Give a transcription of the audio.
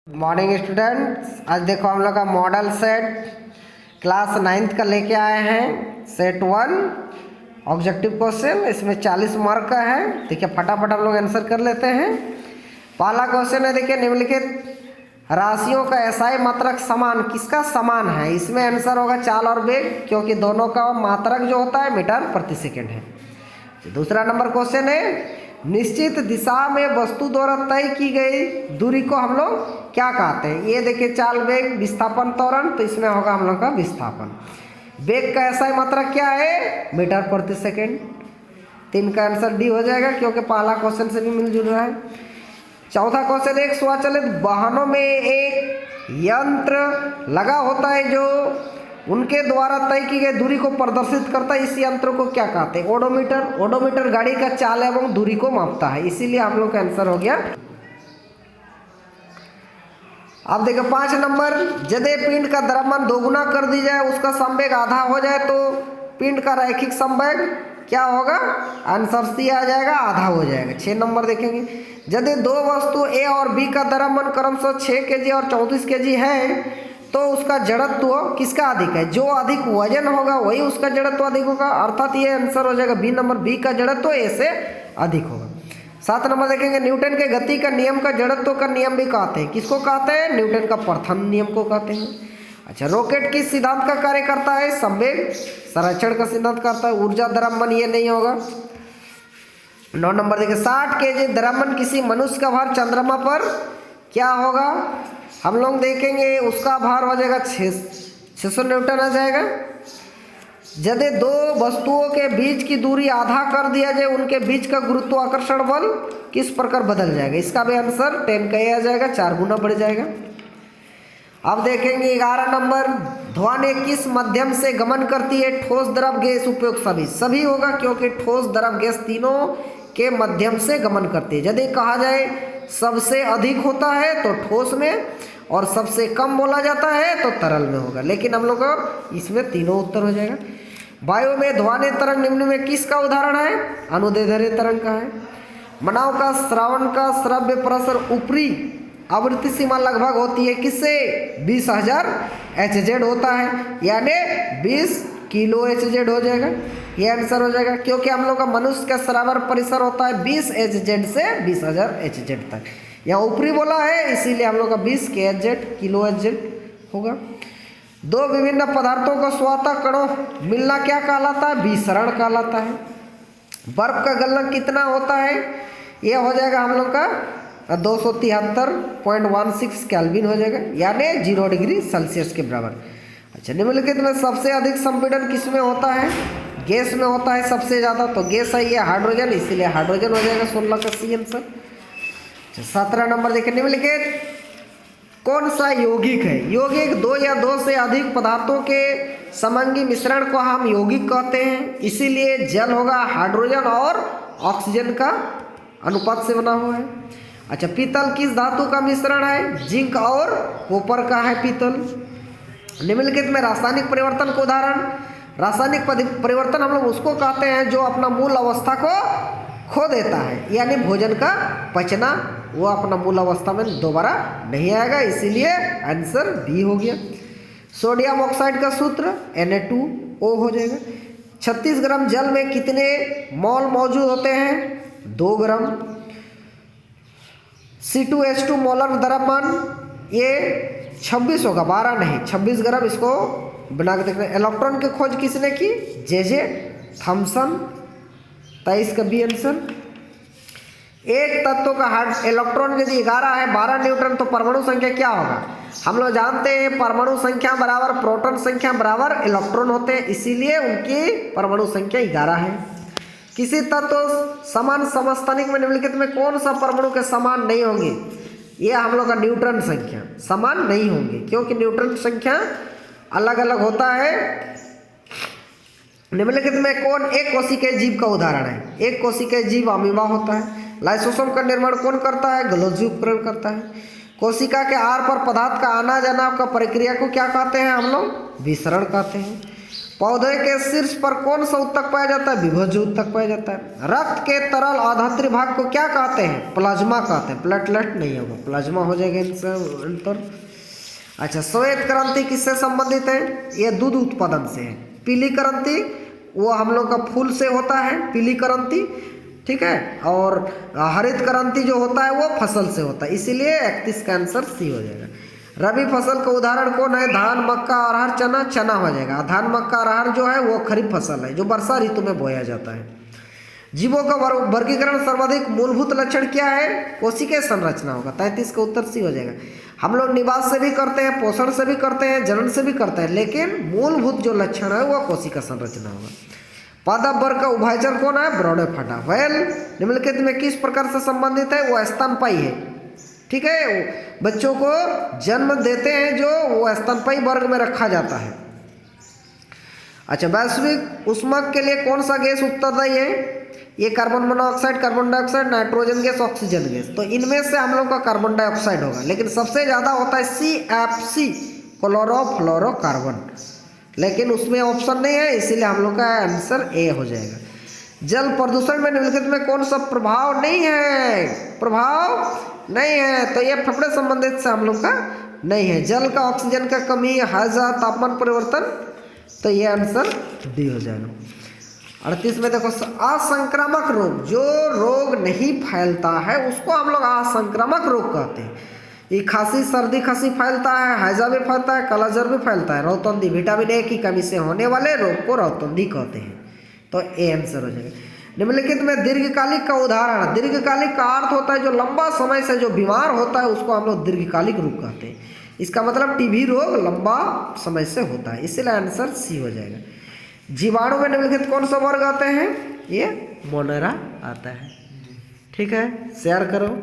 Good morning students. आज देखो हम लोग का मॉडल सेट क्लास 9th का लेके आए हैं। सेट 1 ऑब्जेक्टिव क्वेश्चन, इसमें 40 मार्क का है। देखिए फटाफट हम लोग आंसर कर लेते हैं। पहला क्वेश्चन है, देखिए निम्नलिखित राशियों का एसआई मात्रक समान किसका समान है। इसमें आंसर होगा चाल और वेग, क्योंकि दोनों का मात्रक जो होता है मीटर प्रति सेकेंड है। दूसरा नंबर क्वेश्चन है, निश्चित दिशा में वस्तु द्वारा तय की गई दूरी को हम लोग क्या कहते हैं। ये देखिए चाल, वेग, विस्थापन, त्वरण, तो इसमें होगा हम लोग का विस्थापन। वेग का एसआई मात्रक क्या है, मीटर प्रति सेकेंड। 3 का आंसर डी हो जाएगा, क्योंकि पहला क्वेश्चन से भी मिलजुल रहा है। चौथा क्वेश्चन, एक स्वचालित वाहनों में एक यंत्र लगा होता है जो उनके द्वारा तय की गई दूरी को प्रदर्शित करता है। इस यंत्र को क्या कहते हैं, ओडोमीटर। ओडोमीटर गाड़ी का चाल एवं दूरी को मापता है, इसीलिए हम लोग का आंसर हो गया। अब देखो 5 नंबर, यदि पिंड का द्रव्यमान दोगुना कर दी जाए, उसका संवेग आधा हो जाए तो पिंड का रैखिक संवेग क्या होगा, आंसर सी आ जाएगा, आधा हो जाएगा। 6 नंबर देखेंगे, यदि दो वस्तु ए और बी का द्रव्यमान क्रमशः 6 kg और 34 kg है तो उसका जड़त्व किसका अधिक है। जो अधिक वजन होगा वही उसका जड़त्व अधिक होगा, अर्थात ये आंसर हो जाएगा बी नंबर, बी का जड़त्व ए से अधिक होगा। 7 नंबर देखेंगे, न्यूटन के गति का नियम का जड़त्व का नियम भी कहते हैं। किसको कहते हैं, न्यूटन का प्रथम नियम को कहते हैं। अच्छा, रॉकेट किस सिद्धांत का कार्य करता है, संवेग संरक्षण का सिद्धांत करता है। ऊर्जा द्रव्यमान ये नहीं होगा। 9 नंबर देखिए, 60 kg द्रव्यमान किसी मनुष्य का भार चंद्रमा पर क्या होगा। हम लोग देखेंगे उसका भार हो जाएगा 600 न्यूटन आ जाएगा। यदि दो वस्तुओं के बीच की दूरी आधा कर दिया जाए, उनके बीच का गुरुत्वाकर्षण बल किस प्रकार बदल जाएगा। इसका भी आंसर 10 का ही आ जाएगा, 4 गुना बढ़ जाएगा। अब देखेंगे 11 नंबर, ध्वनि किस माध्यम से गमन करती है, ठोस, द्रव, गैस, उपयोग, सभी होगा, क्योंकि ठोस, द्रव, गैस तीनों के माध्यम से गमन करती है। यदि कहा जाए सबसे अधिक होता है तो ठोस में, और सबसे कम बोला जाता है तो तरल में होगा, लेकिन हम लोग को इसमें तीनों उत्तर हो जाएगा। वायु में ध्वनि तरंग निम्न में किसका उदाहरण है, अनुदैर्ध्य तरंग का है। मनाव का श्रावण का श्रव्य प्रसार ऊपरी आवृत्ति सीमा लगभग होती है किससे, 20,000 HZ होता है, यानी 20 किलो HZ हो जाएगा, ये आंसर हो जाएगा। क्योंकि हम लोग का मनुष्य का श्रावण परिसर होता है 20 HZ से 20,000 HZ तक, यहाँ ऊपरी बोला है इसीलिए हम लोग का 20 kHz किलो HZ होगा। दो विभिन्न पदार्थों को स्वतः कणों मिलना क्या कहलाता है, विसरण कहलाता है। बर्फ का गलनांक कितना होता है, ये हो जाएगा हम लोग का 273.16 केल्विन हो जाएगा, यानी 0 डिग्री सेल्सियस के बराबर। अच्छा, निम्नलिखित में सबसे अधिक संपीड़न किस में होता है, गैस में होता है सबसे ज़्यादा, तो गैस है ये हाइड्रोजन, इसीलिए हाइड्रोजन हो जाएगा 16 का सी आंसर। 17 नंबर देखिए, निम्नलिखित कौन सा यौगिक है। यौगिक 2 या 2 से अधिक पदार्थों के समांगी मिश्रण को हम यौगिक कहते हैं, इसीलिए जल होगा हाइड्रोजन और ऑक्सीजन का अनुपात से बना हुआ है। अच्छा, पीतल किस धातु का मिश्रण है, जिंक और कॉपर का है पीतल। निम्नलिखित में रासायनिक परिवर्तन का उदाहरण, रासायनिक परिवर्तन हम लोग उसको कहते हैं जो अपना मूल अवस्था को खो देता है, यानी भोजन का पचना, वो अपना मूल अवस्था में दोबारा नहीं आएगा, इसीलिए आंसर बी हो गया। सोडियम ऑक्साइड का सूत्र Na2O हो जाएगा। 36 ग्राम जल में कितने मोल मौजूद होते हैं, 2 ग्राम। C2H2 मोलर द्रव्यमान ये 26 होगा, 12 नहीं, 26 ग्राम, इसको बना के देखते हैं। इलेक्ट्रॉन की खोज किसने की, J.J. थॉमसन, 23 का बी आंसर। एक तत्व का इलेक्ट्रॉन यदि 11 है, 12 न्यूट्रॉन, तो परमाणु संख्या क्या होगा। हम लोग जानते हैं परमाणु संख्या बराबर प्रोटॉन संख्या बराबर इलेक्ट्रॉन होते हैं, इसीलिए उनकी परमाणु संख्या 11 है। किसी तत्व समान समस्थानिक में निम्नलिखित में कौन सा परमाणु के समान नहीं होंगे, ये हम लोग का न्यूट्रॉन संख्या समान नहीं होंगे, क्योंकि न्यूट्रॉन संख्या अलग अलग होता है। निम्नलिखित में कौन एक कोशिकीय जीव का उदाहरण है, एक कोशिकीय जीव अमीबा होता है। लाइसोसोम का निर्माण कौन करता है, गोल्गी उपकरण करता है। कोशिका के आर पर पदार्थ का आना जाना का प्रक्रिया को क्या कहते हैं हम लोग, विसरण कहते हैं। पौधे के शीर्ष पर कौन सा ऊतक पाया जाता है? विभज्य ऊतक पाया जाता है। रक्त के तरल आधात्री भाग को क्या कहते हैं? प्लाज्मा कहते हैं। प्लेटलेट नहीं होगा, प्लाज्मा हो जाएगा आंसर। अच्छा, श्वेत क्रांति किससे संबंधित है? ये दूध उत्पादन से है। पीली क्रांति वो हम लोग का फूल से होता है, पीली क्रांति, ठीक है। और हरित क्रांति जो होता है वो फसल से होता है, इसीलिए 31 का आंसर सी हो जाएगा। रबी फसल का उदाहरण कौन है? धान, मक्का, अरहर, चना। चना हो जाएगा। धान, मक्का, अरहर जो है वो खरीफ फसल है जो वर्षा ऋतु में बोया जाता है। जीवों का वर्गीकरण सर्वाधिक मूलभूत लक्षण क्या है? कोशिकीय संरचना होगा। 33 का उत्तर सी हो जाएगा। हम लोग निवास से भी करते हैं, पोषण से भी करते हैं, जनन से भी करते हैं, लेकिन मूलभूत जो लक्षण है वो कोशिका संरचना होगा। पादप वर्ग का उभयचर कौन है? ब्रोडोफाटा। वेल निम्नलिखित में किस प्रकार से संबंधित है? वो स्तनपायी है, ठीक है। बच्चों को जन्म देते हैं जो वो स्तनपायी वर्ग में रखा जाता है। अच्छा, वैश्विक ऊष्मक के लिए कौन सा गैस उत्तरदायी है? ये carbon monoxide, carbon dioxide, nitrogen gas, oxygen gas. तो इनमें से हम लोग का कार्बन डाइऑक्साइड होगा, लेकिन सबसे ज़्यादा होता है CFC, क्लोरोफ्लोरोकार्बन, लेकिन उसमें ऑप्शन नहीं है, इसीलिए हम लोग का आंसर ए हो जाएगा। जल प्रदूषण में निम्नलिखित में कौन सा प्रभाव नहीं है? प्रभाव नहीं है, तो ये फेफड़े संबंधित से हम लोग का नहीं है। जल का ऑक्सीजन का कमी, हैजा, तापमान परिवर्तन, तो ये आंसर डी हो जाएगा। 38 में देखो, असंक्रामक रोग, जो रोग नहीं फैलता है उसको हम लोग असंक्रामक रोग कहते हैं। ये खांसी, सर्दी खांसी फैलता है, हैजा भी फैलता है, कालाजार भी फैलता है। रौतंदी, विटामिन ए की कमी से होने वाले रोग को रौतंदी कहते हैं, तो ए आंसर हो जाएगा। निम्नलिखित में दीर्घकालिक का उदाहरण। दीर्घकालिक का अर्थ होता है जो लंबा समय से जो बीमार होता है उसको हम लोग दीर्घकालिक रोग कहते हैं। इसका मतलब टीबी रोग लंबा समय से होता है, इसलिए आंसर सी हो जाएगा। जीवाणु में निम्नलिखित कौन सा वर्ग आते हैं? ये मोनेरा आता है, ठीक है। शेयर करो।